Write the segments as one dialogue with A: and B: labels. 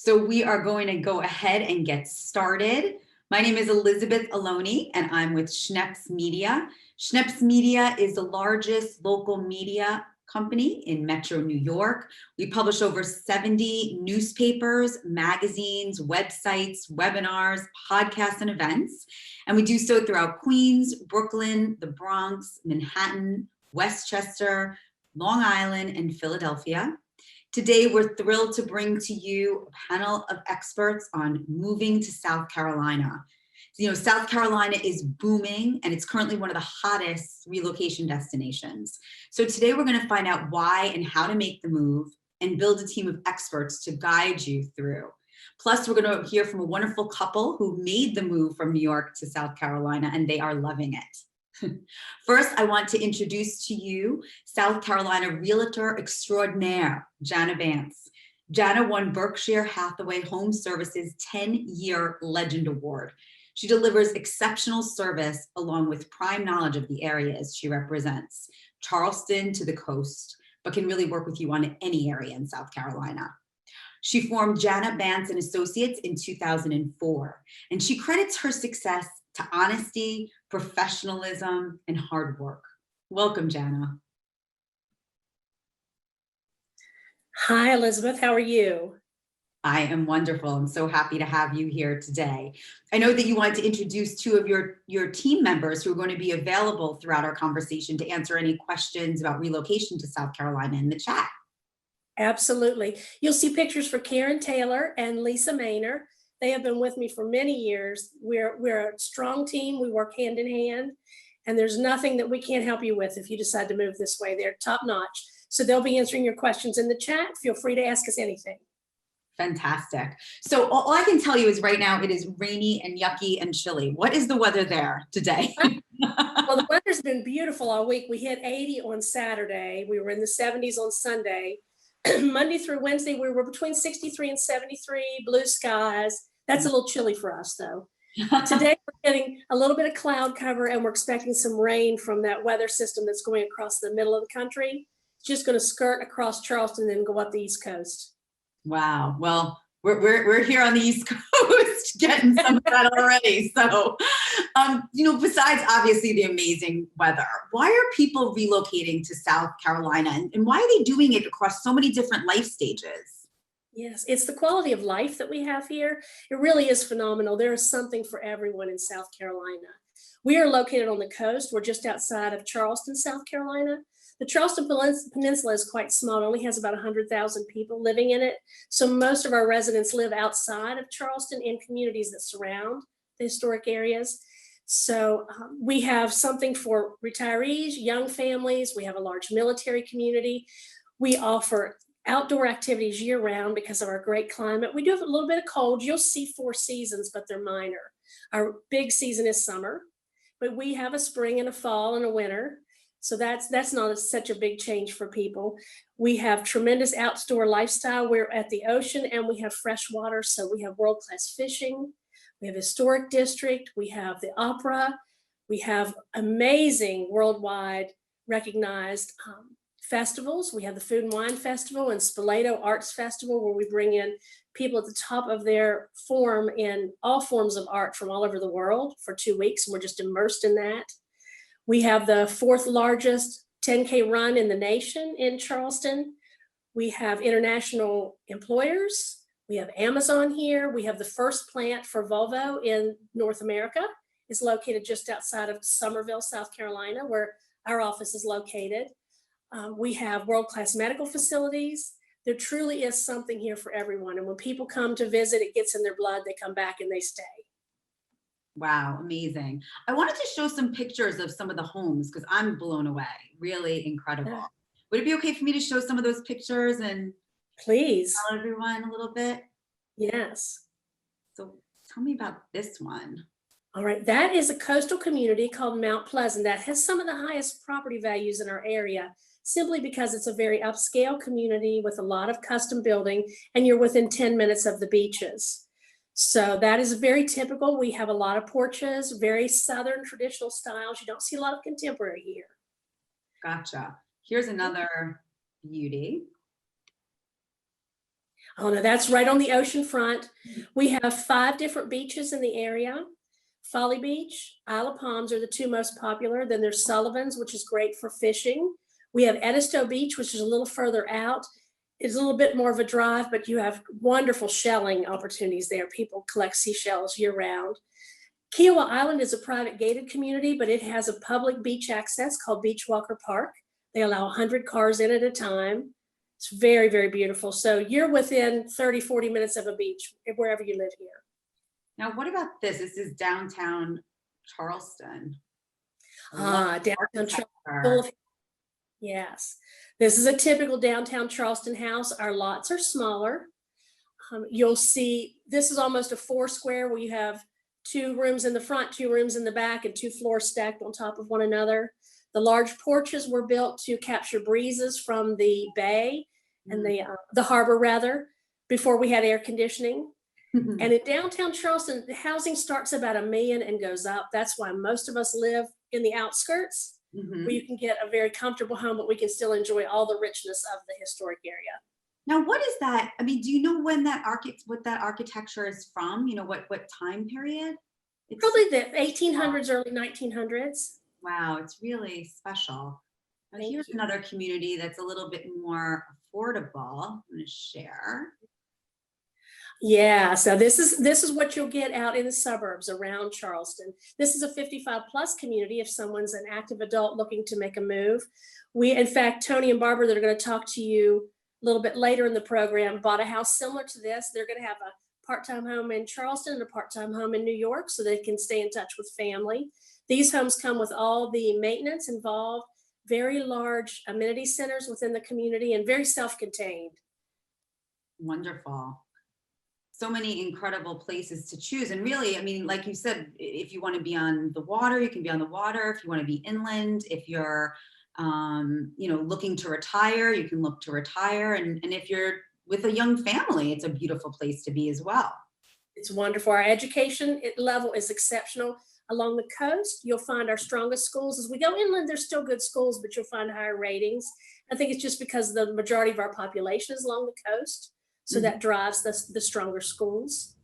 A: So we are going to go ahead and get started. My name is Elizabeth Aloni, and I'm with Schneps Media. Schneps Media is the largest local media company in Metro New York. We publish over 70 newspapers, magazines, websites, webinars, podcasts, and events. And we do so throughout Queens, Brooklyn, the Bronx, Manhattan, Westchester, Long Island, and Philadelphia. Today, we're thrilled to bring to you a panel of experts on moving to South Carolina. You know, South Carolina is booming, and it's currently one of the hottest relocation destinations. So today, we're going to find out why and how to make the move and build a team of experts to guide you through. Plus, we're going to hear from a wonderful couple who made the move from New York to South Carolina, and they are loving it. First, I want to introduce to you South Carolina Realtor Extraordinaire, Jana Vance. Jana won Berkshire Hathaway Home Services 10-year Legend Award. She delivers exceptional service along with prime knowledge of the areas she represents, Charleston to the coast, but can really work with you on any area in South Carolina. She formed Jana Vance and Associates in 2004, and she credits her success to honesty, professionalism, and hard work. Welcome, Jana.
B: Hi, Elizabeth. How are you?
A: I am wonderful. I'm so happy to have you here today. I know that you wanted to introduce two of your team members who are going to be available throughout our conversation to answer any questions about relocation to South Carolina in the chat.
B: Absolutely. You'll see pictures for Karen Taylor and Lisa Maynor. They have been with me for many years. We're a strong team. We work hand in hand, and there's nothing that we can't help you with if you decide to move this way. They're top notch. So they'll be answering your questions in the chat. Feel free to ask us anything.
A: Fantastic. So all I can tell you is right now it is rainy and yucky and chilly. What is the weather there today?
B: Well, the weather's been beautiful all week. We hit 80 on Saturday. We were in the 70s on Sunday. Monday through Wednesday, we were between 63 and 73, blue skies. That's a little chilly for us, though. Today, we're getting a little bit of cloud cover, and we're expecting some rain from that weather system that's going across the middle of the country. It's just going to skirt across Charleston and then go up the East Coast.
A: Wow. Well, we're here on the East Coast getting some of that already. So, besides obviously the amazing weather, why are people relocating to South Carolina, and why are they doing it across so many different life stages?
B: Yes, it's the quality of life that we have here. It really is phenomenal. There is something for everyone in South Carolina. We are located on the coast. We're just outside of Charleston, South Carolina. The Charleston Peninsula is quite small. It only has about 100,000 people living in it. So most of our residents live outside of Charleston in communities that surround the historic areas. So we have something for retirees, young families. We have a large military community. We offer outdoor activities year-round because of our great climate. We do have a little bit of cold. You'll see 4 seasons, but they're minor. Our big season is summer, but we have a spring and a fall and a winter. So that's not such a big change for people. We have tremendous outdoor lifestyle. We're at the ocean and we have fresh water. So we have world-class fishing. We have historic district. We have the opera. We have amazing worldwide recognized festivals. We have the Food and Wine Festival and Spoleto Arts Festival, where we bring in people at the top of their form in all forms of art from all over the world for 2 weeks. And we're just immersed in that. We have the 4th largest 10K run in the nation in Charleston. We have international employers. We have Amazon here. We have the first plant for Volvo in North America. It's located just outside of Summerville, South Carolina, where our office is located. We have world-class medical facilities. There truly is something here for everyone. And when people come to visit, it gets in their blood. They come back and they stay.
A: Wow, amazing. I wanted to show some pictures of some of the homes because I'm blown away. Really incredible. Would it be okay for me to show some of those pictures and
B: please
A: tell everyone a little bit?
B: Yes.
A: So tell me about this one.
B: All right, that is a coastal community called Mount Pleasant that has some of the highest property values in our area, simply because it's a very upscale community with a lot of custom building, and you're within 10 minutes of the beaches. So that is very typical. We have a lot of porches, very Southern traditional styles. You don't see a lot of contemporary here.
A: Gotcha. Here's another beauty.
B: Oh no, that's right on the ocean front. We have 5 different beaches in the area. Folly Beach, Isle of Palms are the 2 most popular. Then there's Sullivan's, which is great for fishing. We have Edisto Beach, which is a little further out. It's a little bit more of a drive, but you have wonderful shelling opportunities there. People collect seashells year round. Kiowa Island is a private gated community, but it has a public beach access called Beach Walker Park. They allow 100 cars in at a time. It's very, very beautiful. So you're within 30, 40 minutes of a beach wherever you live here.
A: Now, what about this? This is downtown Charleston. I love
B: Downtown
A: architecture.
B: Charleston. Yes, this is a typical downtown Charleston house. Our lots are smaller. You'll see this is almost a 4 square where you have 2 rooms in the front, 2 rooms in the back, and 2 floors stacked on top of one another. The large porches were built to capture breezes from the bay and the harbor rather, before we had air conditioning. And in downtown Charleston, the housing starts about $1 million and goes up. That's why most of us live in the outskirts, where you can get a very comfortable home, but we can still enjoy all the richness of the historic area.
A: Now, what is that? I mean, do you know when what that architecture is from? You know, what time period? It's
B: Probably the 1800s, early 1900s.
A: Wow, it's really special. Now,
B: Thank
A: here's
B: you.
A: another community that's a little bit more affordable. I'm going to share.
B: Yeah, so this is what you'll get out in the suburbs around Charleston. This is a 55 plus community if someone's an active adult looking to make a move. In fact, Tony and Barbara that are going to talk to you a little bit later in the program bought a house similar to this. They're going to have a part-time home in Charleston and a part-time home in New York so they can stay in touch with family. These homes come with all the maintenance involved, very large amenity centers within the community, and very self-contained.
A: Wonderful. So many incredible places to choose. And really, I mean, like you said, if you want to be on the water, you can be on the water. If you want to be inland, if you're, looking to retire, you can look to retire. And if you're with a young family, it's a beautiful place to be as well.
B: It's wonderful. Our education level is exceptional. Along the coast, you'll find our strongest schools. As we go inland, there's still good schools, but you'll find higher ratings. I think it's just because the majority of our population is along the coast. So that drives the stronger schools.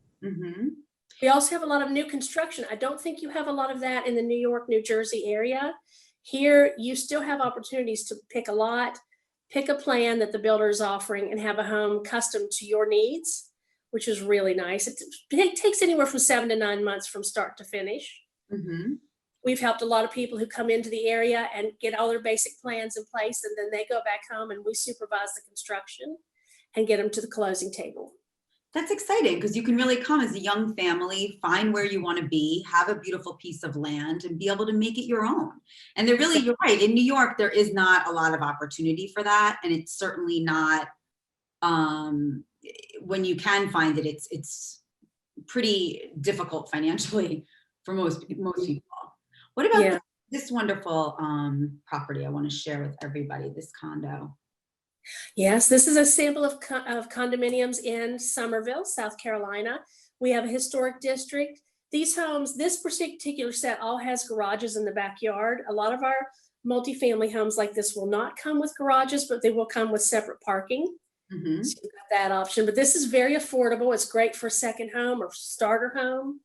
B: We also have a lot of new construction. I don't think you have a lot of that in the New York, New Jersey area. Here, you still have opportunities to pick a lot, pick a plan that the builder is offering, and have a home custom to your needs, which is really nice. It takes anywhere from 7 to 9 months from start to finish. We've helped a lot of people who come into the area and get all their basic plans in place, and then they go back home and we supervise the construction and get them to the closing table.
A: That's exciting because you can really come as a young family, find where you want to be, have a beautiful piece of land, and be able to make it your own. And you're right, in New York, there is not a lot of opportunity for that. And it's certainly not, when you can find it, it's pretty difficult financially for most people. What about this wonderful property I want to share with everybody, this condo?
B: Yes, this is a sample of condominiums in Somerville, South Carolina. We have a historic district. These homes, this particular set all has garages in the backyard. A lot of our multifamily homes like this will not come with garages, but they will come with separate parking. So you've got that option. But this is very affordable. It's great for a second home or starter home.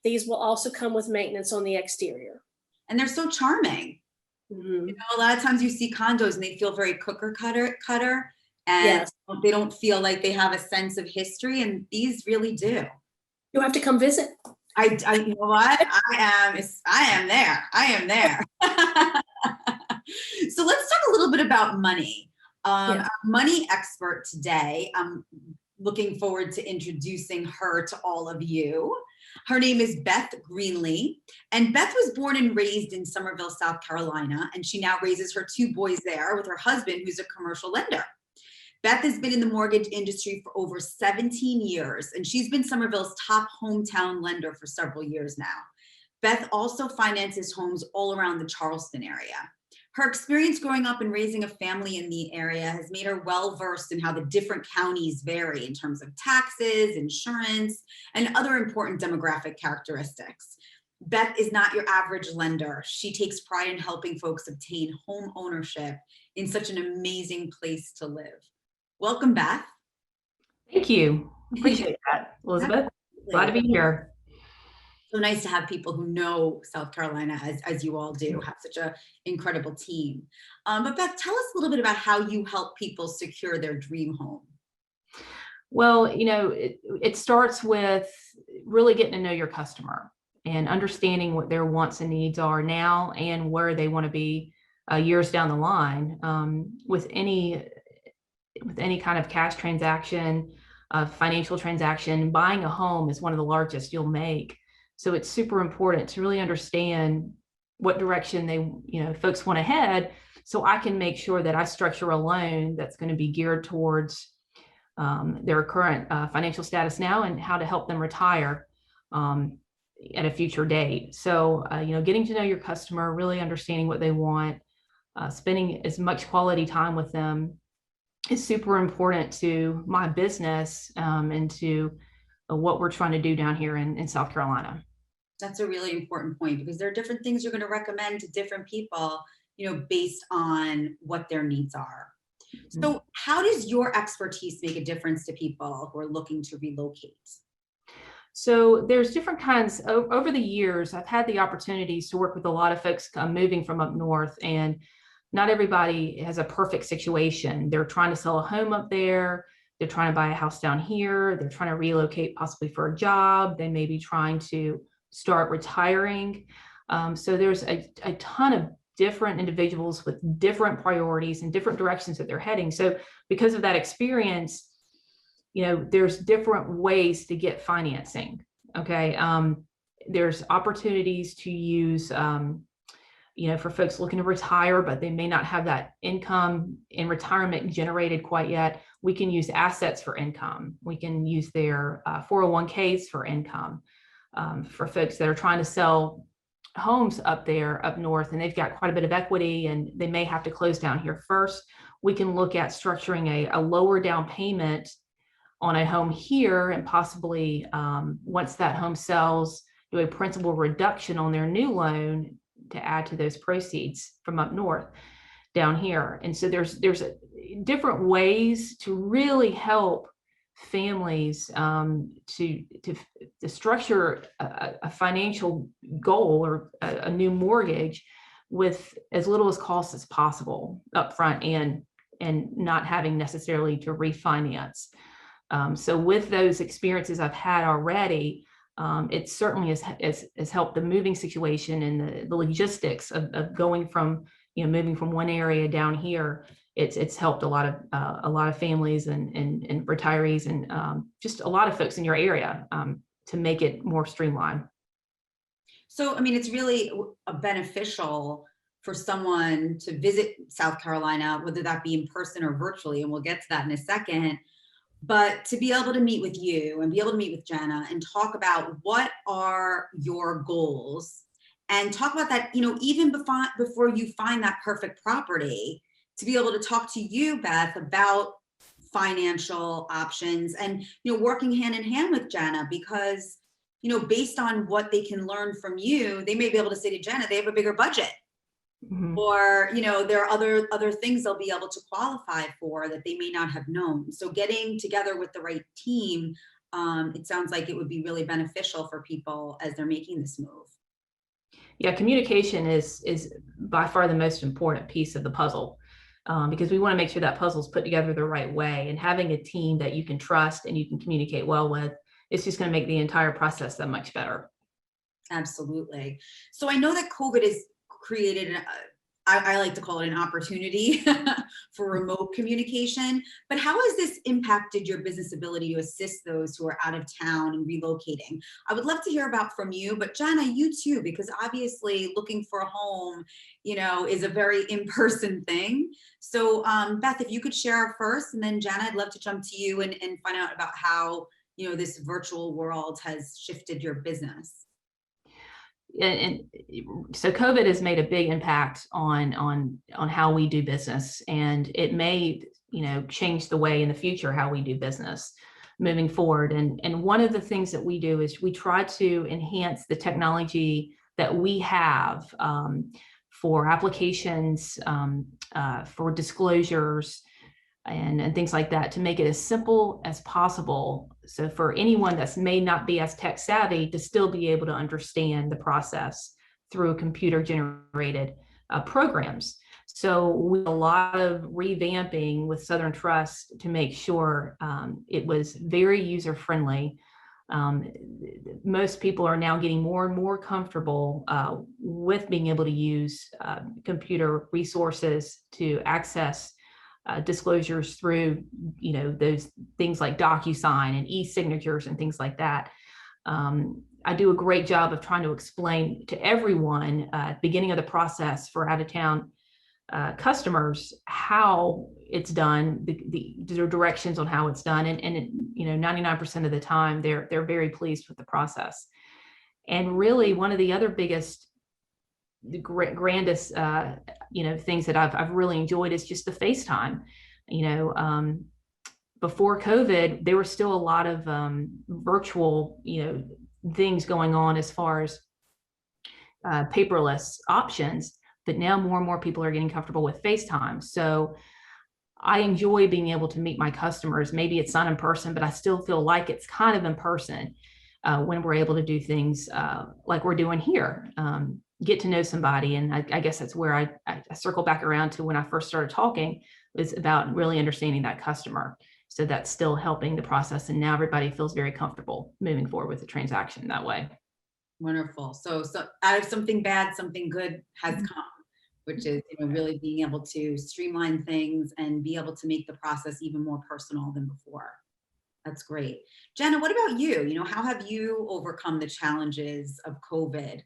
B: These will also come with maintenance on the exterior.
A: And they're so charming. You know, a lot of times you see condos and they feel very cooker cutter, and they don't feel like they have a sense of history, and these really do.
B: You'll have to come visit.
A: You know what? I am there. So let's talk a little bit about money. Our money expert today, I'm looking forward to introducing her to all of you. Her name is Beth Greenlee, and Beth was born and raised in Somerville, South Carolina, and she now raises her 2 boys there with her husband, who's a commercial lender. Beth has been in the mortgage industry for over 17 years, and she's been Somerville's top hometown lender for several years now. Beth also finances homes all around the Charleston area. Her experience growing up and raising a family in the area has made her well-versed in how the different counties vary in terms of taxes, insurance, and other important demographic characteristics. Beth is not your average lender. She takes pride in helping folks obtain home ownership in such an amazing place to live. Welcome, Beth.
C: Thank you. Appreciate that, Elizabeth. Glad to be here.
A: So nice to have people who know South Carolina, as you all do, have such an incredible team. But Beth, tell us a little bit about how you help people secure their dream home.
C: Well, it starts with really getting to know your customer and understanding what their wants and needs are now and where they want to be years down the line. With any kind of cash transaction, financial transaction, buying a home is one of the largest you'll make. So it's super important to really understand what direction folks want to head, so I can make sure that I structure a loan that's going to be geared towards their current financial status now and how to help them retire at a future date. So, getting to know your customer, really understanding what they want, spending as much quality time with them is super important to my business and to what we're trying to do down here in South Carolina.
A: That's a really important point, because there are different things you're going to recommend to different people, based on what their needs are. Mm-hmm. So how does your expertise make a difference to people who are looking to relocate?
C: So there's different kinds. Over the years, I've had the opportunities to work with a lot of folks moving from up north, and not everybody has a perfect situation. They're trying to sell a home up there. They're trying to buy a house down here. They're trying to relocate possibly for a job. They may be trying to start retiring. So there's a ton of different individuals with different priorities and different directions that they're heading. So because of that experience, there's different ways to get financing. Okay. There's opportunities to use, for folks looking to retire, but they may not have that income in retirement generated quite yet. We can use assets for income. We can use their 401ks for income. For folks that are trying to sell homes up there, up north, and they've got quite a bit of equity and they may have to close down here first, we can look at structuring a lower down payment on a home here, and possibly once that home sells, do a principal reduction on their new loan to add to those proceeds from up north down here. And so there's different ways to really help families to structure a financial goal or a new mortgage with as little as cost as possible upfront and not having necessarily to refinance. So with those experiences I've had already, it certainly has helped the moving situation and the logistics of going from moving from one area down here. It's helped a lot of families and retirees and just a lot of folks in your area to make it more streamlined.
A: So, it's really beneficial for someone to visit South Carolina, whether that be in person or virtually, and we'll get to that in a second. But to be able to meet with you and be able to meet with Jenna and talk about what are your goals, and talk about that, even before you find that perfect property, to be able to talk to you, Beth, about financial options and, working hand in hand with Jenna, because, based on what they can learn from you, they may be able to say to Jenna, they have a bigger budget. Mm-hmm. Or, there are other things they'll be able to qualify for that they may not have known. So getting together with the right team, it sounds like it would be really beneficial for people as they're making this move.
C: Yeah, communication is by far the most important piece of the puzzle, because we want to make sure that puzzle is put together the right way, and having a team that you can trust and you can communicate well with, it's just going to make the entire process that much better.
A: Absolutely. So I know that COVID has created, I like to call it an opportunity for remote communication, but how has this impacted your business ability to assist those who are out of town and relocating? I would love to hear about from you, but Jenna, you too, because obviously looking for a home, is a very in-person thing. So Beth, if you could share first, and then Jenna, I'd love to jump to you and find out about how, this virtual world has shifted your business.
C: And so COVID has made a big impact on how we do business, and it may, change the way in the future how we do business moving forward. And one of the things that we do is we try to enhance the technology that we have for applications, for disclosures, and things like that to make it as simple as possible. So for anyone that may not be as tech savvy to still be able to understand the process through computer generated programs. So we did a lot of revamping with Southern Trust to make sure it was very user friendly. Most people are now getting more and more comfortable with being able to use computer resources to access disclosures through, those things like DocuSign and e-signatures and things like that. I do a great job of trying to explain to everyone at the beginning of the process for out-of-town customers how it's done, the directions on how it's done, and 99% of the time they're very pleased with the process. And really, one of the other biggest, the grandest things that I've really enjoyed is just the FaceTime. Before COVID, there were still a lot of virtual things going on as far as paperless options, but now more and more people are getting comfortable with FaceTime. So I enjoy being able to meet my customers. Maybe it's not in person, but I still feel like it's kind of in person when we're able to do things like we're doing here, get to know somebody. And I guess that's where I circle back around to when I first started talking, was about really understanding that customer. So that's still helping the process. And now everybody feels very comfortable moving forward with the transaction that way.
A: Wonderful. So out of something bad, something good has come, which is really being able to streamline things and be able to make the process even more personal than before. That's great. Jenna, what about you? How have you overcome the challenges of COVID?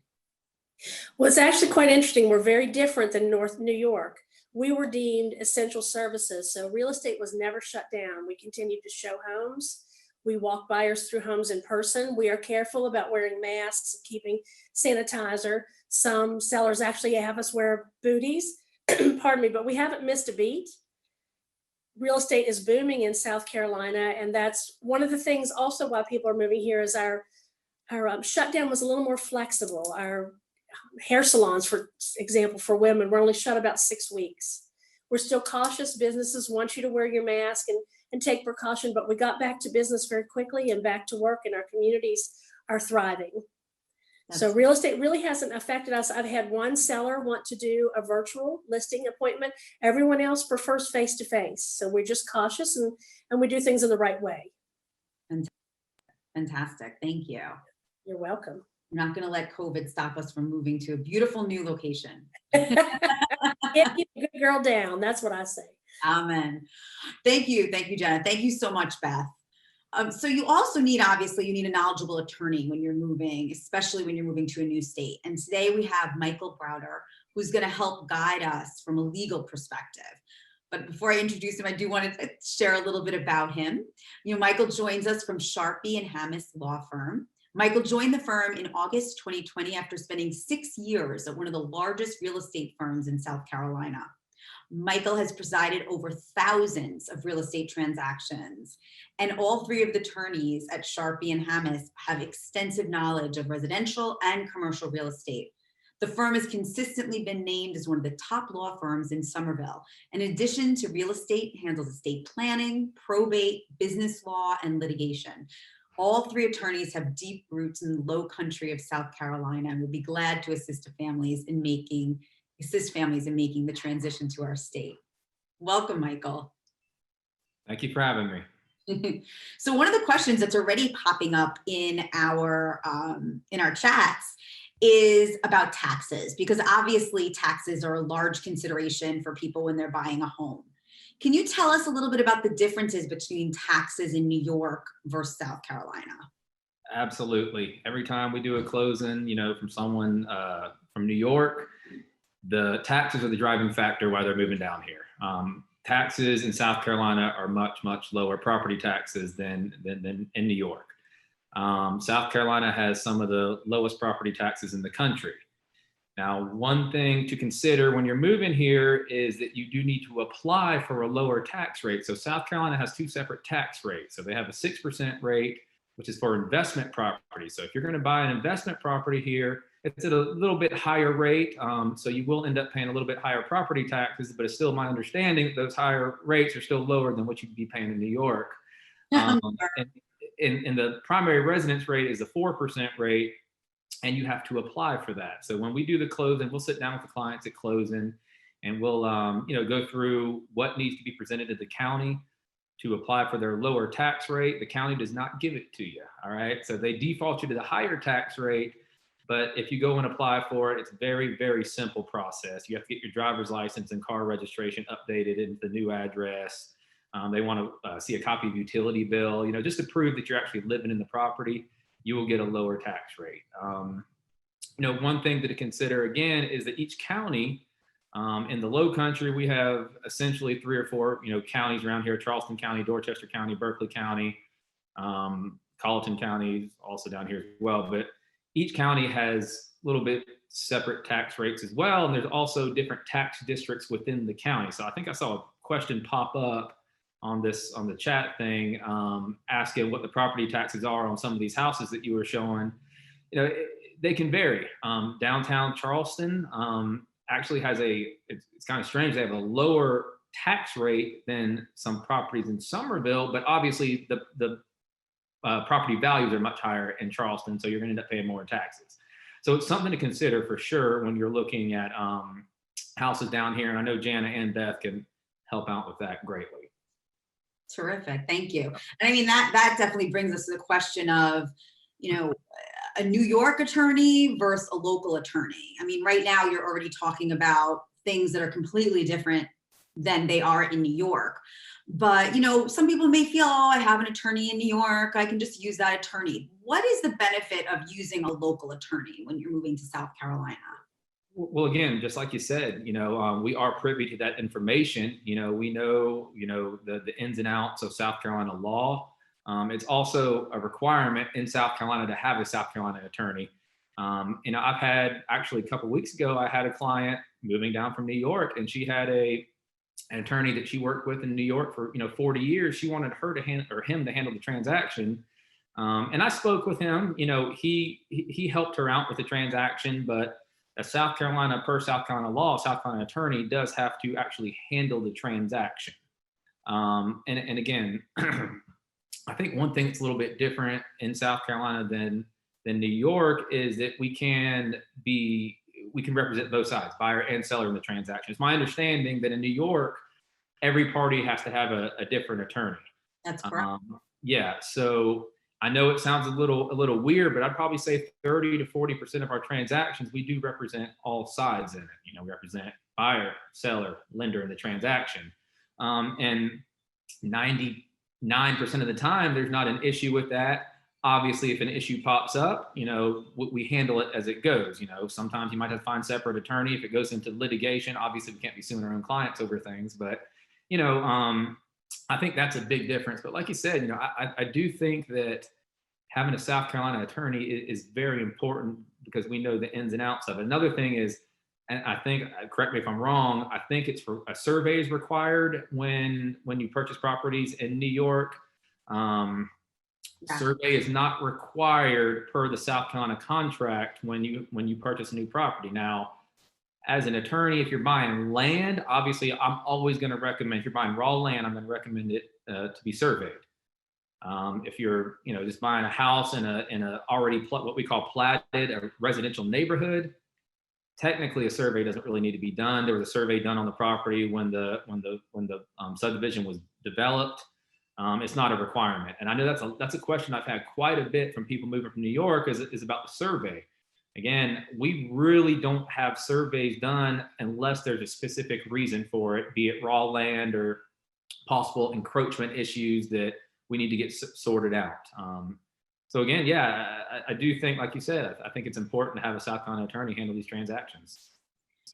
B: Well, it's actually quite interesting. We're very different than North New York. We were deemed essential services, so real estate was never shut down. We continued to show homes. We walk buyers through homes in person. We are careful about wearing masks and keeping sanitizer. Some sellers actually have us wear booties, pardon me, but we haven't missed a beat. Real estate is booming in South Carolina, and that's one of the things also why people are moving here is our shutdown was a little more flexible. Our hair salons, for example, for women, were only shut about 6 weeks. We're still cautious. Businesses want you to wear your mask and take precaution, but we got back to business very quickly and back to work, and our communities are thriving. So real estate really hasn't affected us. I've had one seller want to do a virtual listing appointment. Everyone else prefers face-to-face. So we're just cautious and we do things in the right way.
A: Fantastic. Thank you.
B: You're welcome.
A: We're not going to let COVID stop us from moving to a beautiful new location.
B: Get a good girl down. That's what I say.
A: Amen. Thank you. Thank you, Jenna. Thank you so much, Beth. So you also need a knowledgeable attorney when you're moving, especially when you're moving to a new state. And today we have Michael Browder, who's going to help guide us from a legal perspective. But before I introduce him, I do want to share a little bit about him. Michael joins us from Sharpie and Hammes Law Firm. Michael joined the firm in August 2020 after spending 6 years at one of the largest real estate firms in South Carolina. Michael has presided over thousands of real estate transactions, and all three of the attorneys at Sharpie and Hammes have extensive knowledge of residential and commercial real estate. The firm has consistently been named as one of the top law firms in Somerville. In addition to real estate, handles estate planning, probate, business law, and litigation. All three attorneys have deep roots in the low country of South Carolina and would be glad to assist families in making the transition to our state. Welcome, Michael.
D: Thank you for having me.
A: So one of the questions that's already popping up in our chats is about taxes, because obviously taxes are a large consideration for people when they're buying a home. Can you tell us a little bit about the differences between taxes in New York versus South Carolina?
D: Absolutely. Every time we do a closing, from someone from New York, the taxes are the driving factor why they're moving down here. Taxes in South Carolina are much, much lower property taxes than in New York. South Carolina has some of the lowest property taxes in the country. Now, one thing to consider when you're moving here is that you do need to apply for a lower tax rate. So South Carolina has two separate tax rates. So they have a 6% rate, which is for investment property. So if you're going to buy an investment property here, it's at a little bit higher rate. So you will end up paying a little bit higher property taxes, but it's still my understanding that those higher rates are still lower than what you'd be paying in New York. And the primary residence rate is a 4% rate, and you have to apply for that. So when we do the closing, we'll sit down with the clients at closing, and we'll go through what needs to be presented to the county to apply for their lower tax rate. The county does not give it to you. All right. So they default you to the higher tax rate. But if you go and apply for it, it's a very, very simple process. You have to get your driver's license and car registration updated into the new address. They want to see a copy of utility bill, just to prove that you're actually living in the property. You will get a lower tax rate. One thing to consider again is that each county, in the Low Country, we have essentially 3 or 4, counties around here: Charleston County, Dorchester County, Berkeley County, Colleton County, also down here as well. But each county has a little bit separate tax rates as well, and there's also different tax districts within the county. So I think I saw a question pop up on the chat thing, asking what the property taxes are on some of these houses that you were showing. They can vary. Downtown Charleston actually has it's kind of strange. They have a lower tax rate than some properties in Somerville, but obviously the property values are much higher in Charleston, so you're going to end up paying more in taxes. So it's something to consider for sure when you're looking at houses down here. And I know Jana and Beth can help out with that greatly.
A: Terrific, thank you. And I mean, that definitely brings us to the question of, a New York attorney versus a local attorney. I mean, right now you're already talking about things that are completely different than they are in New York. But, some people may feel, I have an attorney in New York, I can just use that attorney. What is the benefit of using a local attorney when you're moving to South Carolina?
D: Well, again, just like you said, we are privy to that information. We know, the ins and outs of South Carolina law. It's also a requirement in South Carolina to have a South Carolina attorney. I've had, actually a couple of weeks ago, I had a client moving down from New York, and she had an attorney that she worked with in New York for 40 years. She wanted him to handle the transaction. And I spoke with him. He helped her out with the transaction, but per South Carolina law, South Carolina attorney does have to actually handle the transaction. And again, I think one thing that's a little bit different in South Carolina than New York is that we can represent both sides, buyer and seller, in the transaction. It's my understanding that in New York, every party has to have a different attorney.
A: That's correct.
D: Yeah. So I know it sounds a little weird, but I'd probably say 30 to 40% of our transactions, we do represent all sides in it. We represent buyer, seller, lender in the transaction. And 99% of the time, there's not an issue with that. Obviously, if an issue pops up, we handle it as it goes. Sometimes you might have to find separate attorney. If it goes into litigation, obviously we can't be suing our own clients over things, but, I think that's a big difference. But like you said, I do think that having a South Carolina attorney is very important because we know the ins and outs of it. Another thing is, and I think, correct me if I'm wrong, I think it's for a survey is required when you purchase properties in New York. Survey is not required per the South Carolina contract when you purchase a new property. Now, as an attorney, if you're buying land, obviously I'm always going to recommend, if you're buying raw land, I'm going to recommend it to be surveyed. If you're just buying a house in a already what we call platted, a residential neighborhood, technically a survey doesn't really need to be done. There was a survey done on the property when the subdivision was developed. It's not a requirement. And I know that's a question I've had quite a bit from people moving from New York is about the survey. Again, we really don't have surveys done unless there's a specific reason for it, be it raw land or possible encroachment issues that we need to get sorted out. So again, yeah, I do think, like you said, I think it's important to have a South Carolina attorney handle these transactions.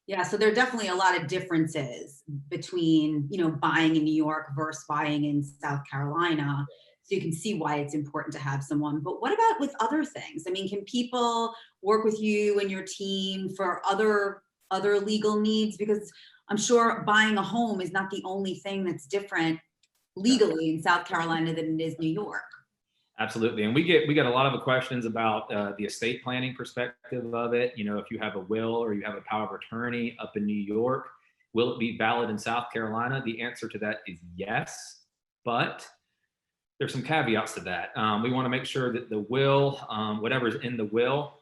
A: Yeah, so there are definitely a lot of differences between, buying in New York versus buying in South Carolina. So you can see why it's important to have someone. But what about with other things? I mean, can people work with you and your team for other legal needs? Because I'm sure buying a home is not the only thing that's different legally in South Carolina than it is New York.
D: Absolutely. And we get a lot of questions about the estate planning perspective of it. You know, if you have a will or you have a power of attorney up in New York, will it be valid in South Carolina? The answer to that is yes, but there's some caveats to that. We want to make sure that the will, whatever's in the will,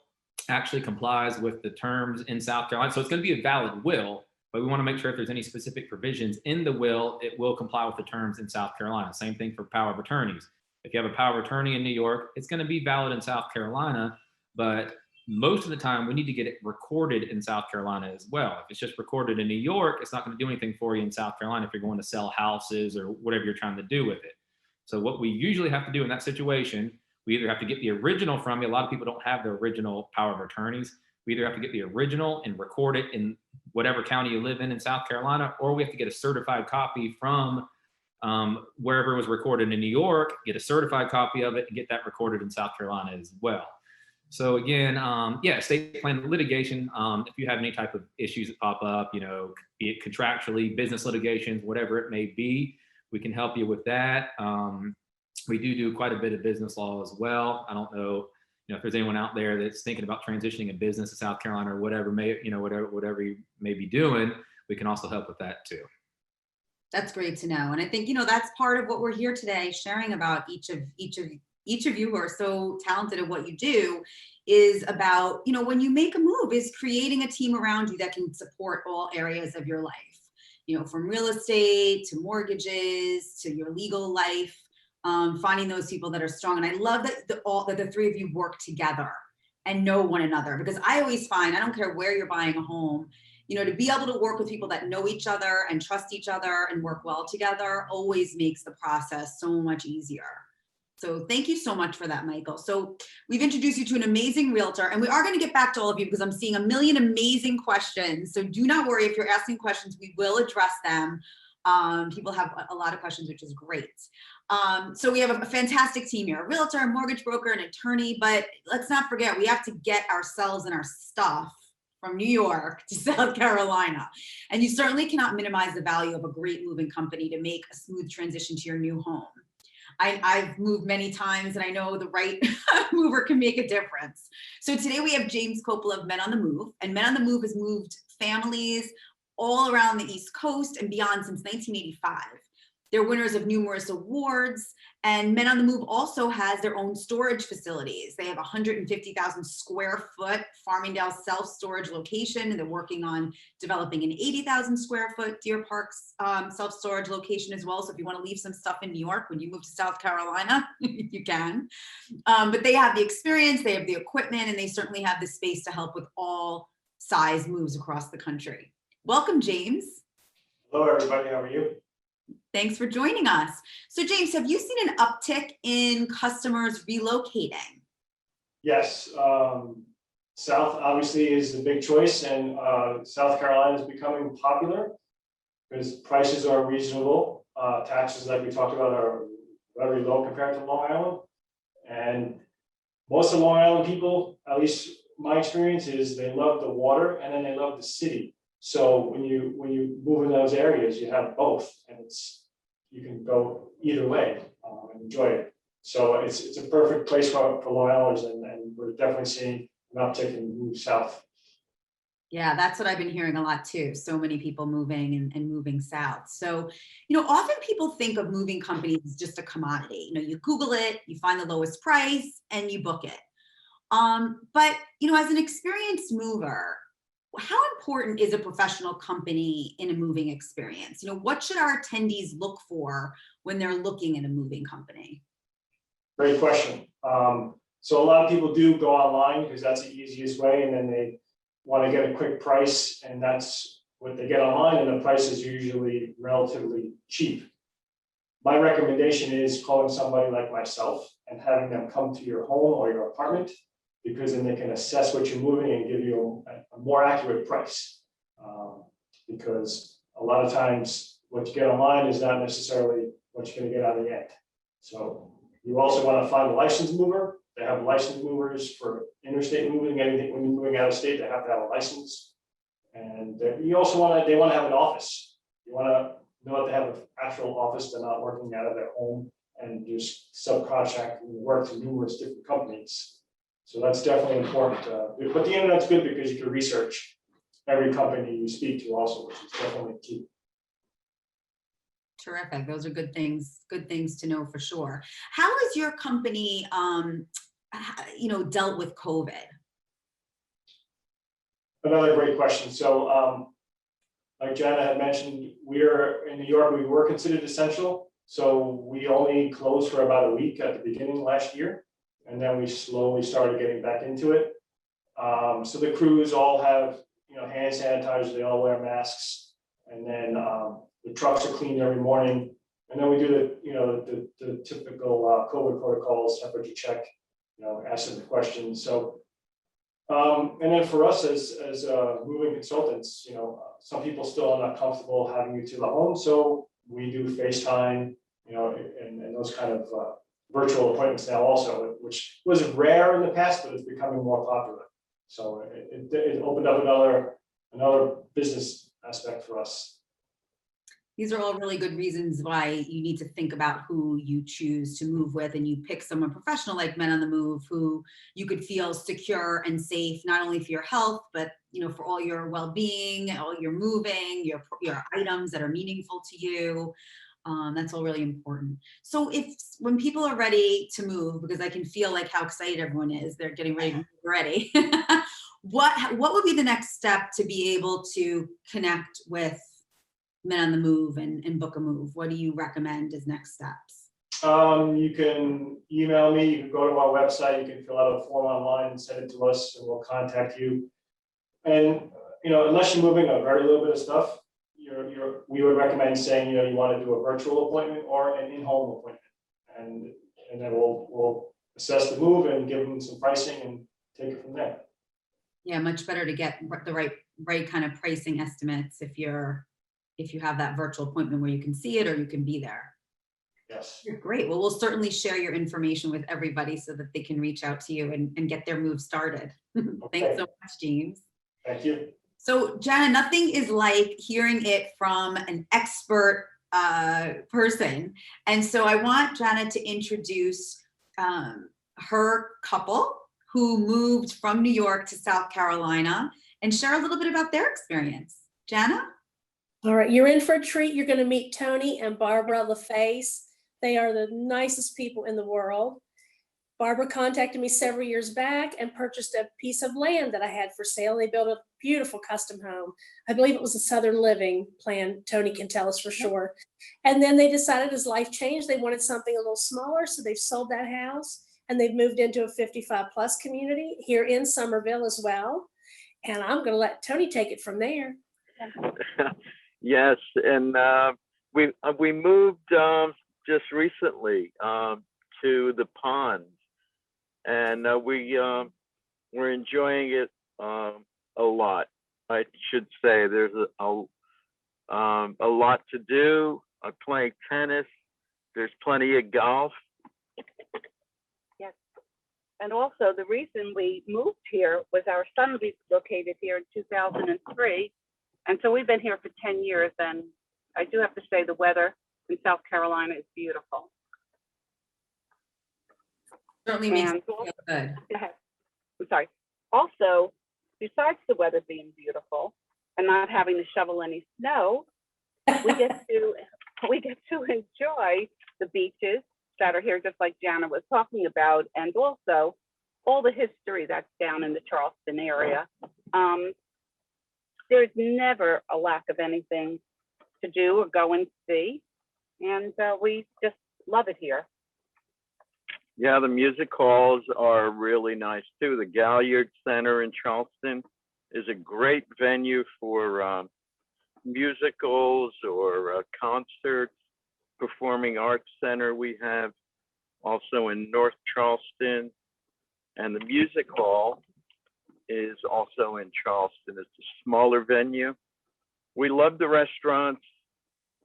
D: actually complies with the terms in South Carolina. So it's going to be a valid will, but we want to make sure if there's any specific provisions in the will, it will comply with the terms in South Carolina. Same thing for power of attorneys. If you have a power of attorney in New York, it's going to be valid in South Carolina, but most of the time we need to get it recorded in South Carolina as well. If it's just recorded in New York, it's not going to do anything for you in South Carolina if you're going to sell houses or whatever you're trying to do with it. So what we usually have to do in that situation, we either have to get the original from you. A lot of people don't have the original power of attorneys. We either have to get the original and record it in whatever county you live in South Carolina, or we have to get a certified copy from wherever it was recorded in New York, get a certified copy of it and get that recorded in South Carolina as well. So again, yeah, estate plan litigation, if you have any type of issues that pop up, you know, be it contractually, business litigations, whatever it may be, we can help you with that. We do quite a bit of business law as well. I don't know, you know, if there's anyone out there that's thinking about transitioning a business to South Carolina or whatever whatever you may be doing, we can also help with that too.
A: That's great to know. And I think, you know, that's part of what we're here today, sharing about each of you who are so talented at what you do, is about, you know, when you make a move, is creating a team around you that can support all areas of your life, you know, from real estate to mortgages to your legal life, finding those people that are strong. And I love that the three of you work together and know one another, because I always find, I don't care where you're buying a home, you know, to be able to work with people that know each other and trust each other and work well together always makes the process so much easier. So thank you so much for that, Michael. So we've introduced you to an amazing realtor, and we are going to get back to all of you because I'm seeing a million amazing questions. So do not worry, if you're asking questions, we will address them. People have a lot of questions, which is great. So we have a fantastic team here, a realtor, a mortgage broker, an attorney, but let's not forget, we have to get ourselves and our stuff from New York to South Carolina. And you certainly cannot minimize the value of a great moving company to make a smooth transition to your new home. I've moved many times, and I know the right mover can make a difference. So today we have James Coppola of Men on the Move, and Men on the Move has moved families all around the East Coast and beyond since 1985. They're winners of numerous awards, and Men on the Move also has their own storage facilities. They have 150,000 square foot Farmingdale self-storage location, and they're working on developing an 80,000 square foot Deer Park's self-storage location as well. So if you want to leave some stuff in New York when you move to South Carolina, you can. But they have the experience, they have the equipment, and they certainly have the space to help with all size moves across the country. Welcome, James.
E: Hello, everybody. How are you?
A: Thanks for joining us. So James, have you seen an uptick in customers relocating?
E: Yes. South obviously is the big choice, and South Carolina is becoming popular because prices are reasonable. Taxes, like we talked about, are very low compared to Long Island. And most of Long Island people, at least my experience, is they love the water and then they love the city. So when you move in those areas, you have both, and you can go either way and enjoy it. So it's a perfect place for Long Islanders, and we're definitely seeing an uptick in move south.
A: Yeah, that's what I've been hearing a lot too. So many people moving and moving south. So, you know, often people think of moving companies as just a commodity. You know, you Google it, you find the lowest price, and you book it. But, you know, as an experienced mover, how important is a professional company in a moving experience? You know, what should our attendees look for when they're looking at a moving company?
E: Great question. So a lot of people do go online because that's the easiest way, and then they want to get a quick price, and that's what they get online, and the price is usually relatively cheap. My recommendation is calling somebody like myself and having them come to your home or your apartment, because then they can assess what you're moving and give you a more accurate price. Because a lot of times what you get online is not necessarily what you're going to get on the end. So you also want to find a licensed mover. They have licensed movers for interstate moving. Anything when you're moving out of state, they have to have a license. And you also they want to have an office. You want to know that they have an actual office, they're not working out of their home and just subcontracting the work to numerous different companies. So that's definitely important. But the internet's good because you can research every company you speak to also, which is definitely key.
A: Terrific. Those are good things to know for sure. How has your company, dealt with COVID?
E: Another great question. So, like Jana had mentioned, we're in New York, we were considered essential. So we only closed for about a week at the beginning last year. And then we slowly started getting back into it. So the crews all have, hand sanitizer, they all wear masks. And then the trucks are cleaned every morning. And then we do the typical COVID protocols, temperature check, ask them the questions. So, and then for us as moving consultants, some people still are not comfortable having you to the home. So we do FaceTime, and those kind of virtual appointments now also, which was rare in the past, but it's becoming more popular. So it opened up another business aspect for us.
A: These are all really good reasons why you need to think about who you choose to move with, and you pick someone professional like Men on the Move who you could feel secure and safe, not only for your health, but for all your well-being, all your moving, your items that are meaningful to you. That's all really important. So when people are ready to move, because I can feel like how excited everyone is, they're getting ready. What would be the next step to be able to connect with Men on the Move and book a move? What do you recommend as next steps?
E: You can email me, you can go to our website, you can fill out a form online and send it to us and we'll contact you. And, unless you're moving a very little bit of stuff, we would recommend saying, you want to do a virtual appointment or an in-home appointment. And then we'll assess the move and give them some pricing and take it from there.
A: Yeah, much better to get the right kind of pricing estimates if you have that virtual appointment where you can see it or you can be there.
E: Yes.
A: Great. Well, we'll certainly share your information with everybody so that they can reach out to you and get their move started. Thanks so much, James.
E: Thank you.
A: So, Jana, nothing is like hearing it from an expert person. And so I want Jana to introduce her couple who moved from New York to South Carolina and share a little bit about their experience. Jana?
B: All right, you're in for a treat. You're going to meet Tony and Barbara LaFace. They are the nicest people in the world. Barbara contacted me several years back and purchased a piece of land that I had for sale. They built a beautiful custom home. I believe it was a Southern Living plan. Tony can tell us for sure. And then they decided as life changed, they wanted something a little smaller. So they've sold that house and they've moved into a 55 plus community here in Somerville as well. And I'm going to let Tony take it from there.
F: Yes, and we moved just recently to the Ponds, and we're enjoying it a lot. I should say there's a lot to do. I'm playing tennis. There's plenty of golf.
G: Yes, and also the reason we moved here was our son relocated here in 2003. And so we've been here for 10 years, and I do have to say the weather in South Carolina is beautiful.
A: Certainly makes me
G: Also,
A: feel good.
G: I'm sorry. Also, besides the weather being beautiful and not having to shovel any snow, we get to enjoy the beaches that are here, just like Jana was talking about, and also all the history that's down in the Charleston area. There's never a lack of anything to do or go and see, and we just love it here.
F: Yeah, the music halls are really nice too. The Galliard Center in Charleston is a great venue for musicals or concerts. Performing Arts Center we have also in North Charleston, and the music hall is also in Charleston. It's a smaller venue. We love the restaurants.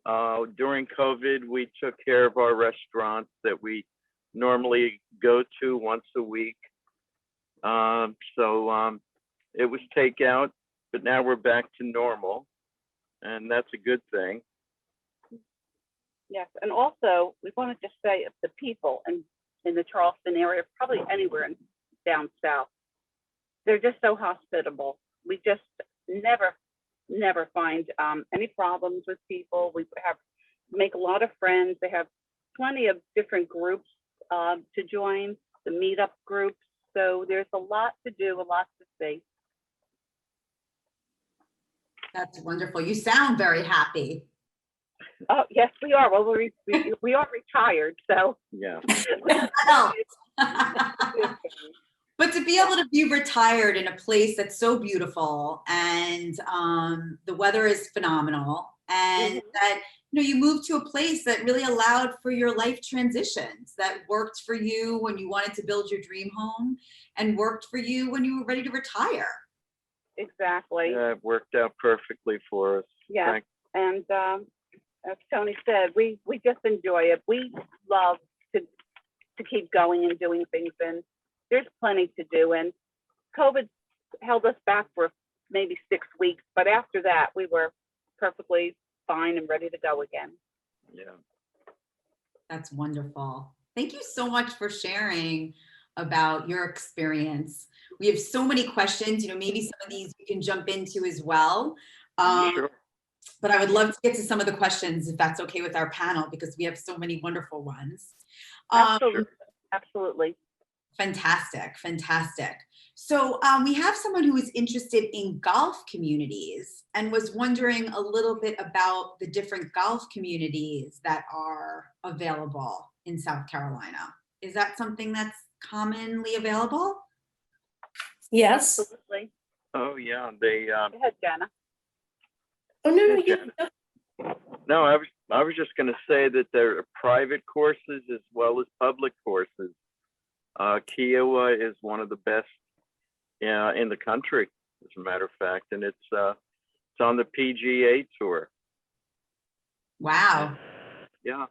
F: During COVID, we took care of our restaurants that we normally go to once a week. So it was takeout, but now we're back to normal, and that's a good thing.
G: Yes, and also we wanted to say of the people in the Charleston area, probably anywhere down south, they're just so hospitable. We just never find any problems with people. We make a lot of friends. They have plenty of different groups to join, the meetup groups. So there's a lot to do, a lot to see.
A: That's wonderful. You sound very happy.
G: Oh, yes, we are. Well, we are retired, so.
F: Yeah.
A: But to be able to be retired in a place that's so beautiful and the weather is phenomenal, and that you moved to a place that really allowed for your life transitions, that worked for you when you wanted to build your dream home and worked for you when you were ready to retire.
G: Exactly.
F: Yeah, it worked out perfectly for us.
G: Yeah, and as Tony said, we just enjoy it. We love to keep going and doing things, and there's plenty to do. And COVID held us back for maybe 6 weeks, but after that, we were perfectly fine and ready to go again.
F: Yeah.
A: That's wonderful. Thank you so much for sharing about your experience. We have so many questions, maybe some of these we can jump into as well.
F: Sure.
A: But I would love to get to some of the questions if that's okay with our panel, because we have so many wonderful ones.
G: Absolutely.
A: Fantastic. So we have someone who is interested in golf communities and was wondering a little bit about the different golf communities that are available in South Carolina. Is that something that's commonly available?
B: Yes.
G: Absolutely.
F: Oh, yeah. They.
G: Go ahead, Jenna.
B: Oh, no,
F: Yeah, No, I was just going to say that there are private courses as well as public courses. Kiowa is one of the best in the country, as a matter of fact, and it's on the PGA Tour.
A: Wow.
F: Yeah,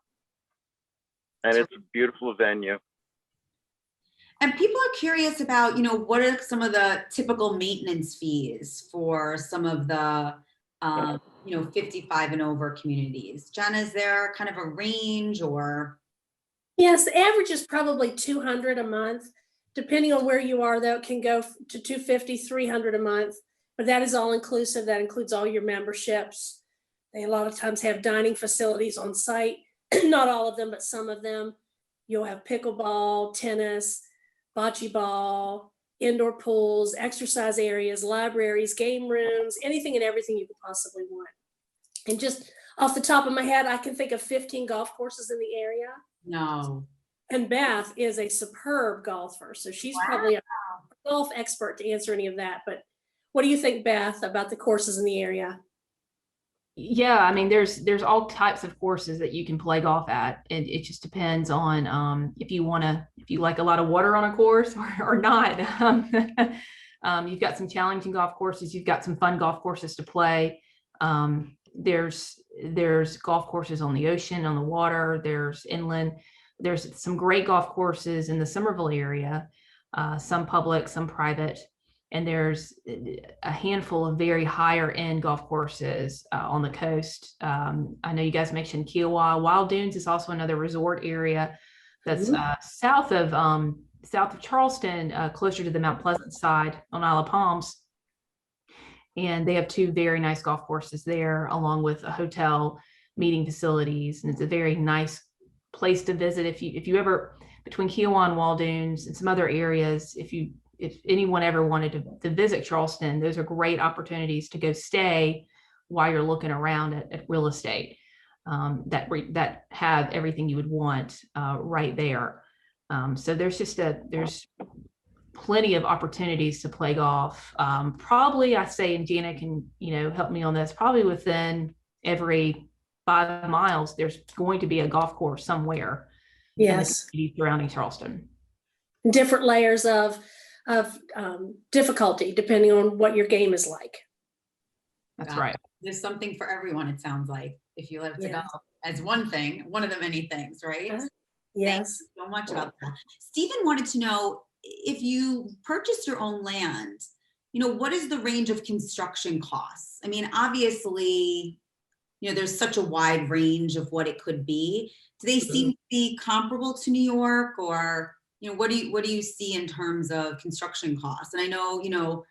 F: and it's a beautiful venue.
A: And people are curious about, what are some of the typical maintenance fees for some of the 55 and over communities? Jenna, is there kind of a range or?
B: Yes, the average is probably $200 a month. Depending on where you are, though, it can go to $250, $300 a month, but that is all inclusive. That includes all your memberships. They a lot of times have dining facilities on site. Not all of them, but some of them. You'll have pickleball, tennis, bocce ball, indoor pools, exercise areas, libraries, game rooms, anything and everything you could possibly want. And just off the top of my head, I can think of 15 golf courses in the area.
A: No.
B: And Beth is a superb golfer, so she's probably a golf expert to answer any of that. But what do you think, Beth, about the courses in the area?
C: Yeah, I mean, there's all types of courses that you can play golf at, and it just depends on if you like a lot of water on a course or not. You've got some challenging golf courses. You've got some fun golf courses to play. There's golf courses on the ocean, on the water. There's inland. There's some great golf courses in the Somerville area, some public, some private, and there's a handful of very higher end golf courses on the coast. I know you guys mentioned Kiowa. Wild Dunes is also another resort area that's south of Charleston, closer to the Mount Pleasant side on Isle of Palms. And they have 2 very nice golf courses there, along with a hotel, meeting facilities, and it's a very nice place to visit. If you ever, between Kiowa and Waldoons and some other areas, if anyone ever wanted to visit Charleston, those are great opportunities to go stay while you're looking around at real estate that have everything you would want right there. So there's plenty of opportunities to play golf. Probably, I say, and Jana can help me on this, probably within every 5 miles, there's going to be a golf course somewhere.
B: Yes.
C: In the community surrounding Charleston.
B: Different layers of difficulty depending on what your game is like.
C: That's right.
A: There's something for everyone, it sounds like, if you love to
B: Yeah.
A: golf as one of the many things, right?
B: Yes.
A: Thank you so much about that. Stephen wanted to know, if you purchase your own land, what is the range of construction costs? I mean, obviously, there's such a wide range of what it could be. Do they seem to be comparable to New York, or, what do you see in terms of construction costs? And I know,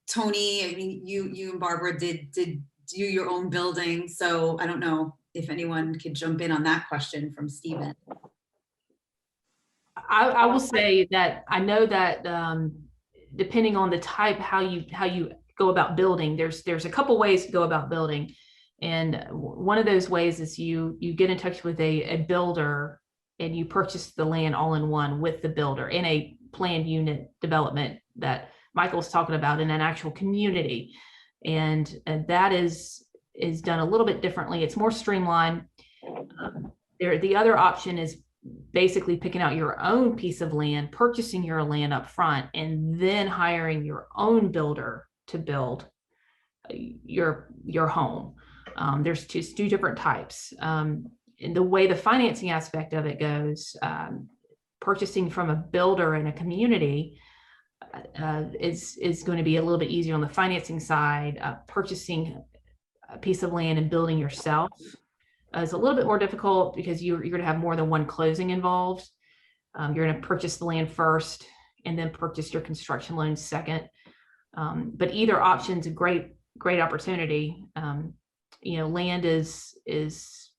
A: Tony, I mean, you and Barbara did do your own building. So I don't know if anyone could jump in on that question from Stephen.
C: I will say that I know that depending on the type, how you go about building, there's a couple ways to go about building. And one of those ways is you get in touch with a builder and you purchase the land all in one with the builder in a planned unit development that Michael's talking about in an actual community. And that is done a little bit differently. It's more streamlined. The other option is basically picking out your own piece of land, purchasing your land up front, and then hiring your own builder to build your home. There's two different types. And the way the financing aspect of it goes, purchasing from a builder in a community is going to be a little bit easier on the financing side. Purchasing a piece of land and building yourself is a little bit more difficult because you're going to have more than one closing involved. You're going to purchase the land first and then purchase your construction loan second. But either option's a great opportunity. Land is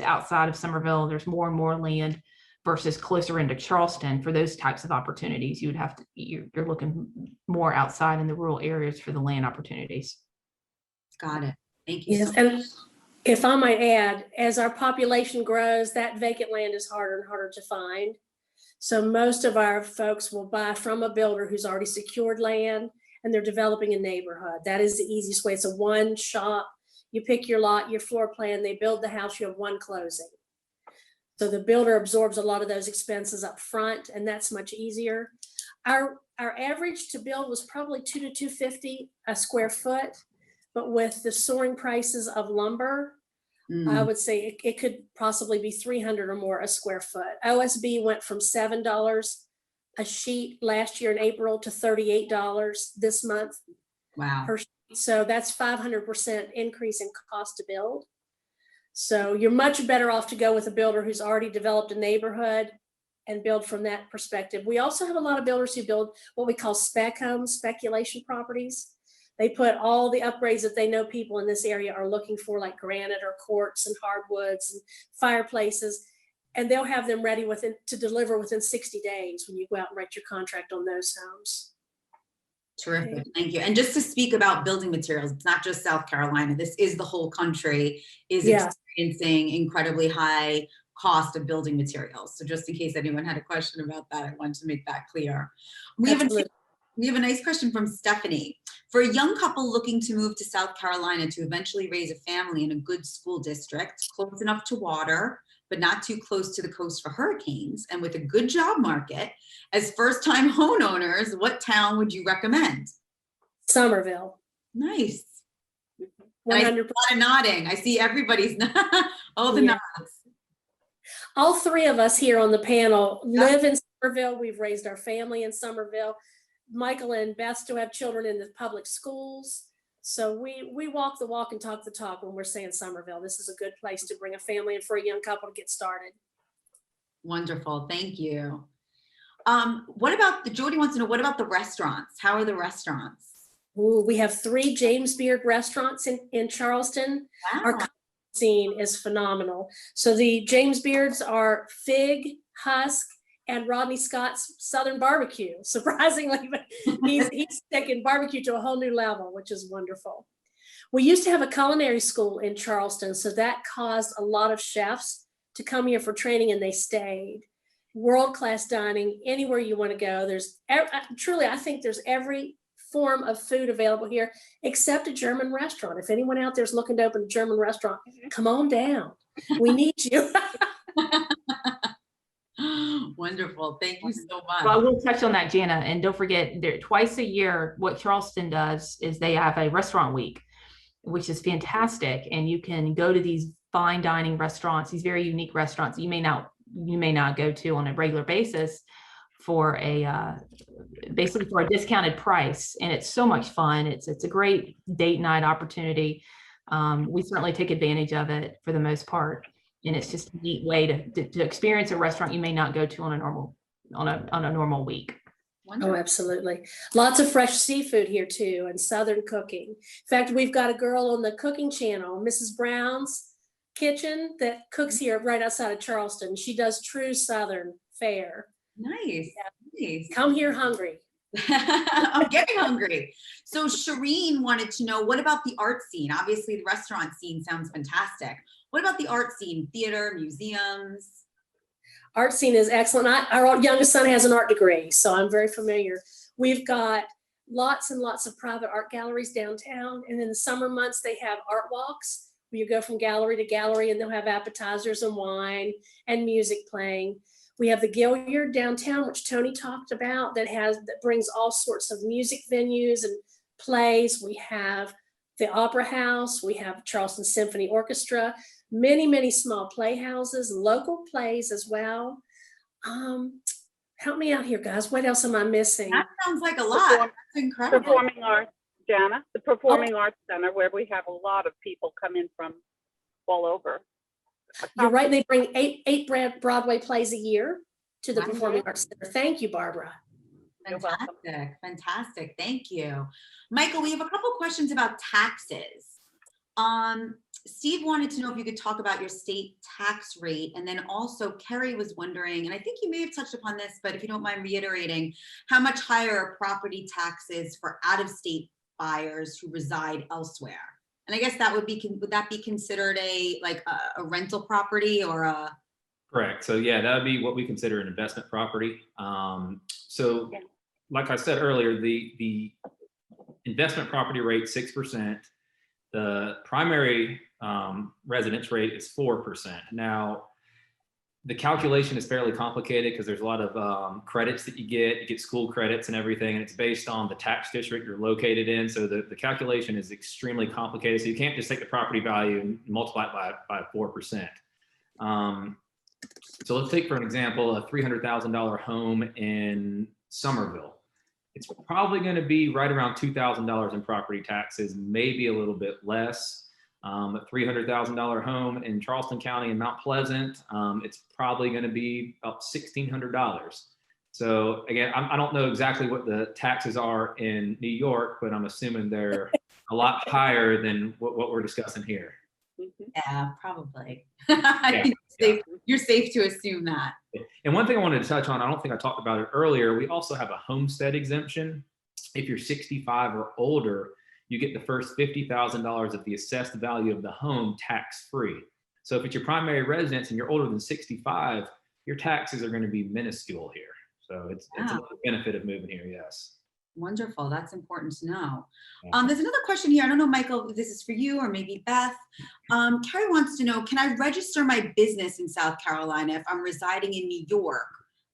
C: outside of Somerville. There's more and more land versus closer into Charleston. For those types of opportunities, you're looking more outside in the rural areas for the land opportunities.
A: Got it. Thank you.
B: Yes, and if I might add, as our population grows, that vacant land is harder and harder to find. So most of our folks will buy from a builder who's already secured land and they're developing a neighborhood. That is the easiest way. It's a one shop. You pick your lot, your floor plan, they build the house, you have one closing. So the builder absorbs a lot of those expenses up front, and that's much easier. Our average to build was probably $200 to $250 a square foot, but with the soaring prices of lumber, I would say it could possibly be $300 or more a square foot. OSB went from $7 a sheet last year in April to $38 this month.
A: Wow.
B: Per sheet. So that's 500% increase in cost to build. So you're much better off to go with a builder who's already developed a neighborhood and build from that perspective. We also have a lot of builders who build what we call spec homes, speculation properties. They put all the upgrades that they know people in this area are looking for, like granite or quartz and hardwoods and fireplaces, and they'll have them ready to deliver within 60 days when you go out and write your contract on those homes.
A: Terrific. Thank you. And just to speak about building materials, it's not just South Carolina. This is the whole country is experiencing incredibly high cost of building materials. So just in case anyone had a question about that, I wanted to make that clear. We have a nice question from Stephanie. For a young couple looking to move to South Carolina to eventually raise a family in a good school district, close enough to water, but not too close to the coast for hurricanes, and with a good job market, as first-time homeowners, what town would you recommend?
B: Somerville.
A: Nice.
B: 100%.
A: I see a lot of nodding. I see everybody's all the nods.
B: All three of us here on the panel live in Somerville. We've raised our family in Somerville. Michael and Beth still have children in the public schools. So we walk the walk and talk the talk when we're saying Somerville. This is a good place to bring a family and for a young couple to get started.
A: Wonderful. Thank you. What about Jody wants to know, what about the restaurants? How are the restaurants?
B: Ooh, we have 3 James Beard restaurants in Charleston.
A: Wow.
B: Our scene is phenomenal. So the James Beards are Fig, Husk, and Rodney Scott's Southern Barbecue. Surprisingly, but he's taken barbecue to a whole new level, which is wonderful. We used to have a culinary school in Charleston, so that caused a lot of chefs to come here for training, and they stayed. World-class dining, anywhere you want to go. There's truly, I think there's every form of food available here, except a German restaurant. If anyone out there is looking to open a German restaurant, come on down. We need you.
A: Wonderful. Thank you so much.
C: Well, I will touch on that, Jana. And don't forget, twice a year, what Charleston does is they have a restaurant week, which is fantastic. And you can go to these fine dining restaurants, these very unique restaurants you may not go to on a regular basis for basically for a discounted price. And it's so much fun. It's a great date night opportunity. We certainly take advantage of it for the most part. And it's just a neat way to experience a restaurant you may not go to on a normal week.
B: Oh,
A: Wonderful.
B: absolutely. Lots of fresh seafood here too, and Southern cooking. In fact, we've got a girl on the cooking channel, Mrs. Brown's Kitchen, that cooks here right outside of Charleston. She does true Southern fare.
A: Nice. Nice.
B: Come here hungry.
A: I'm getting hungry. So Shireen wanted to know, what about the art scene? Obviously, the restaurant scene sounds fantastic. What about the art scene? Theater, museums?
B: Art scene is excellent. Our youngest son has an art degree, so I'm very familiar. We've got lots and lots of private art galleries downtown. And in the summer months, they have art walks where you go from gallery to gallery, and they'll have appetizers and wine and music playing. We have the Gilliard downtown, which Tony talked about, that brings all sorts of music venues and plays. We have the Opera House. We have Charleston Symphony Orchestra, many, many small playhouses, local plays as well. Help me out here, guys. What else am I missing?
A: That sounds like a lot. That's incredible.
G: Performing Arts, Jana, the Performing Arts Center, where we have a lot of people come in from all over.
B: You're right. They bring eight Broadway plays a year to the
A: Wow.
B: Performing Arts Center. Thank you, Barbara.
G: You're welcome.
A: Fantastic. Fantastic. Thank you. Michael, we have a couple questions about taxes. Steve wanted to know if you could talk about your state tax rate. And then also Kerry was wondering, and I think you may have touched upon this, but if you don't mind reiterating, how much higher are property taxes for out-of-state buyers who reside elsewhere? And I guess that would that be considered a rental property or a?
D: Correct. So yeah, that would be what we consider an investment property. So
G: Yeah.
D: like I said earlier, the investment property rate 6%. The primary residence rate is 4%. Now, the calculation is fairly complicated because there's a lot of credits that you get school credits and everything, and it's based on the tax district you're located in. So the calculation is extremely complicated. So you can't just take the property value and multiply it by 4%. So let's take, for an example, a $300,000 home in Somerville. It's probably going to be right around $2,000 in property taxes, maybe a little bit less. A $300,000 home in Charleston County in Mount Pleasant, it's probably going to be about $1,600. So again, I don't know exactly what the taxes are in New York, but I'm assuming they're a lot higher than what we're discussing here.
G: Mhm.
A: Yeah, probably. I think you're safe to assume that.
D: And one thing I wanted to touch on, I don't think I talked about it earlier, we also have a homestead exemption. If you're 65 or older, you get the first $50,000 of the assessed value of the home tax-free. So if it's your primary residence and you're older than 65, your taxes are going to be minuscule here. So it's a benefit of moving here, yes.
A: Wonderful. That's important to know.
D: Yeah.
A: There's another question here. I don't know, Michael, if this is for you or maybe Beth. Carrie wants to know, can I register my business in South Carolina if I'm residing in New York,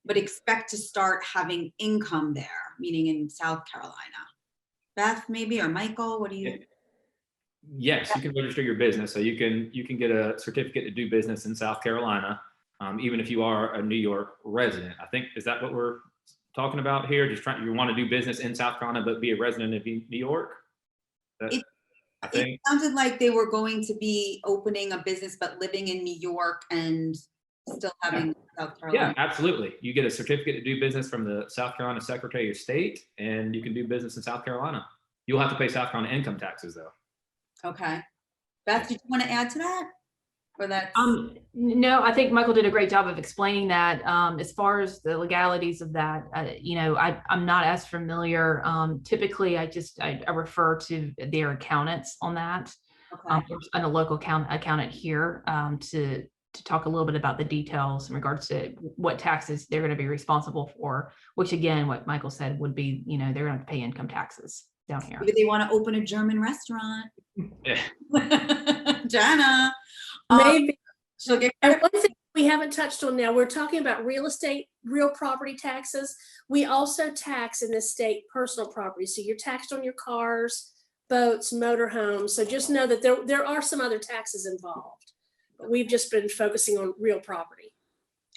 A: but expect to start having income there, meaning in South Carolina? Beth, maybe, or Michael, what do you?
D: Yes, you can register your business. So you can get a certificate to do business in South Carolina, even if you are a New York resident. I think, is that what we're talking about here? Just you want to do business in South Carolina, but be a resident of New York? I think.
A: It sounded like they were going to be opening a business, but living in New York and still having South Carolina.
D: Yeah, absolutely. You get a certificate to do business from the South Carolina Secretary of State, and you can do business in South Carolina. You'll have to pay South Carolina income taxes, though.
A: Okay. Beth, did you want to add to that? Or that's
C: No, I think Michael did a great job of explaining that. As far as the legalities of that, I'm not as familiar. Typically, I refer to their accountants on that.
A: okay.
C: And a local accountant here to talk a little bit about the details in regards to what taxes they're going to be responsible for, which again, what Michael said would be, they're going to have to pay income taxes down here.
A: Maybe they want to open a German restaurant.
D: Yeah.
A: Jana.
B: Maybe.
A: She'll get
B: And one thing we haven't touched on now, we're talking about real estate, real property taxes. We also tax in this state personal property. So you're taxed on your cars, boats, motorhomes. So just know that there are some other taxes involved. But we've just been focusing on real property.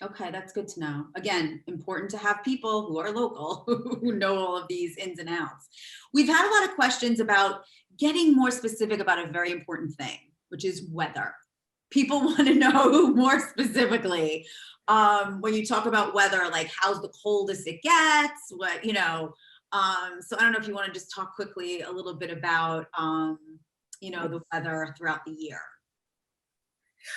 A: Okay, that's good to know. Again, important to have people who are local who know all of these ins and outs. We've had a lot of questions about getting more specific about a very important thing, which is weather. People want to know more specifically when you talk about weather, like how's the coldest it gets, what, you know. So I don't know if you want to just talk quickly a little bit about, you know, the weather throughout the year.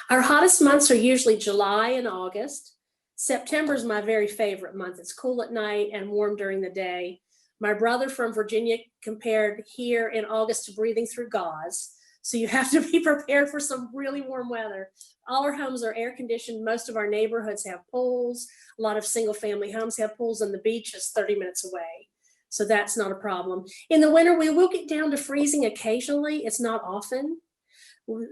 B: Our hottest months are usually July and August. September is my very favorite month. It's cool at night and warm during the day. My brother from Virginia compared here in August to breathing through gauze. So you have to be prepared for some really warm weather. All our homes are air conditioned. Most of our neighborhoods have pools. A lot of single family homes have pools, and the beach is 30 minutes away. So that's not a problem. In the winter, we will get down to freezing occasionally. It's not often.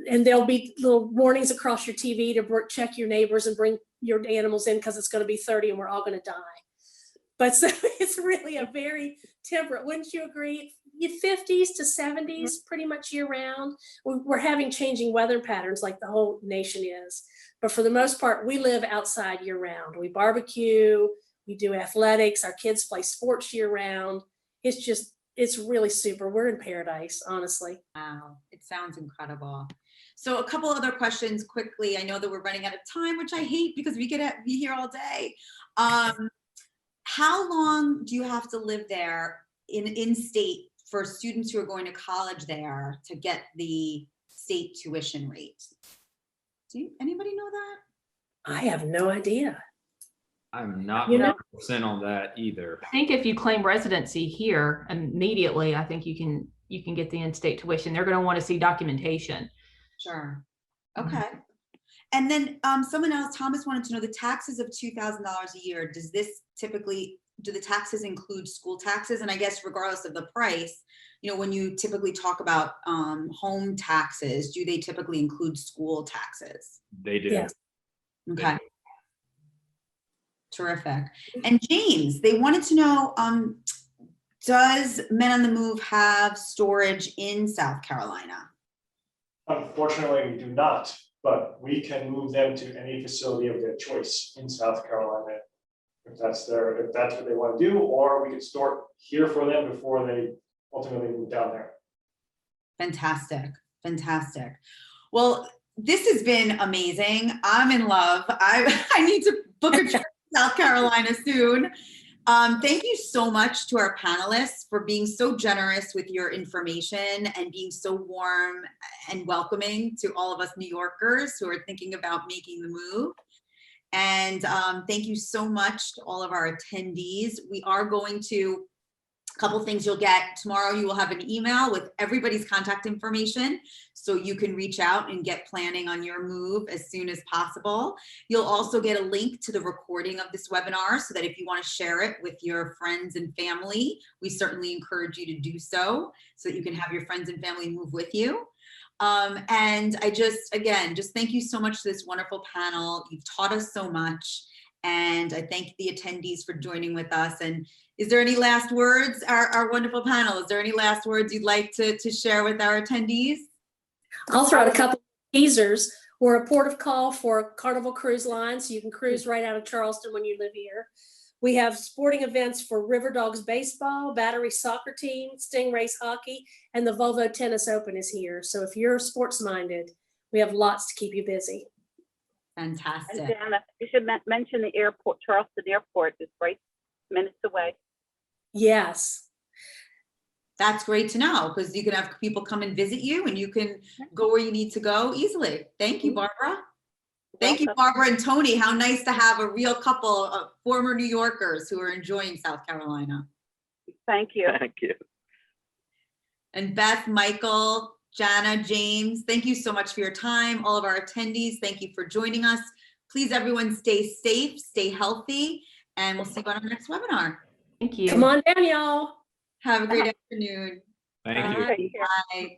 B: And there'll be little warnings across your TV to check your neighbors and bring your animals in because it's going to be 30 and we're all going to die. But so it's really a very temperate, wouldn't you agree? 50s to 70s pretty much year round. We're having changing weather patterns like the whole nation is. But for the most part, we live outside year round. We barbecue, we do athletics, our kids play sports year round. It's really super. We're in paradise, honestly.
A: Wow, it sounds incredible. So a couple other questions quickly. I know that we're running out of time, which I hate because we could be here all day. How long do you have to live there in state for students who are going to college there to get the state tuition rate? Anybody know that?
B: I have no idea.
D: I'm not
B: You know-
D: 100% on that either.
C: I think if you claim residency here immediately, I think you can get the in-state tuition. They're going to want to see documentation.
A: Sure.
C: Mhm.
A: Okay. And then someone else, Thomas, wanted to know the taxes of $2,000 a year. Do the taxes include school taxes? And I guess regardless of the price, you know, when you typically talk about home taxes, do they typically include school taxes?
D: They do.
B: Yes.
A: Okay. Terrific. And James, they wanted to know, does Men on the Move have storage in South Carolina?
E: Unfortunately, we do not, but we can move them to any facility of their choice in South Carolina. If that's what they want to do, or we could store here for them before they ultimately move down there.
A: Fantastic. Fantastic. Well, this has been amazing. I'm in love. I need to book a trip to South Carolina soon. Thank you so much to our panelists for being so generous with your information and being so warm and welcoming to all of us New Yorkers who are thinking about making the move. And thank you so much to all of our attendees. We are going to, a couple things you'll get tomorrow. You will have an email with everybody's contact information so you can reach out and get planning on your move as soon as possible. You'll also get a link to the recording of this webinar so that if you want to share it with your friends and family, we certainly encourage you to do so that you can have your friends and family move with you. And I just thank you so much to this wonderful panel. You've taught us so much. And I thank the attendees for joining with us. And is there any last words, our wonderful panel? Is there any last words you'd like to share with our attendees?
B: I'll throw out a couple of teasers. We're a port of call for Carnival Cruise Line, so you can cruise right out of Charleston when you live here. We have sporting events for River Dogs baseball, Battery soccer team, Stingrays hockey, and the Volvo Tennis Open is here. So if you're sports minded, we have lots to keep you busy.
A: Fantastic.
G: And Jana, you should mention the airport. Charleston Airport is right minutes away.
B: Yes.
A: That's great to know because you can have people come and visit you and you can go where you need to go easily. Thank you, Barbara. Thank you, Barbara and Tony. How nice to have a real couple of former New Yorkers who are enjoying South Carolina.
G: Thank you.
F: Thank you.
A: And Beth, Michael, Jana, James, thank you so much for your time. All of our attendees, thank you for joining us. Please, everyone, stay safe, stay healthy, and we'll see you on our next webinar.
C: Thank you.
B: Come on down, y'all.
A: Have a great afternoon.
D: Thank you.
G: Take care.
A: Bye.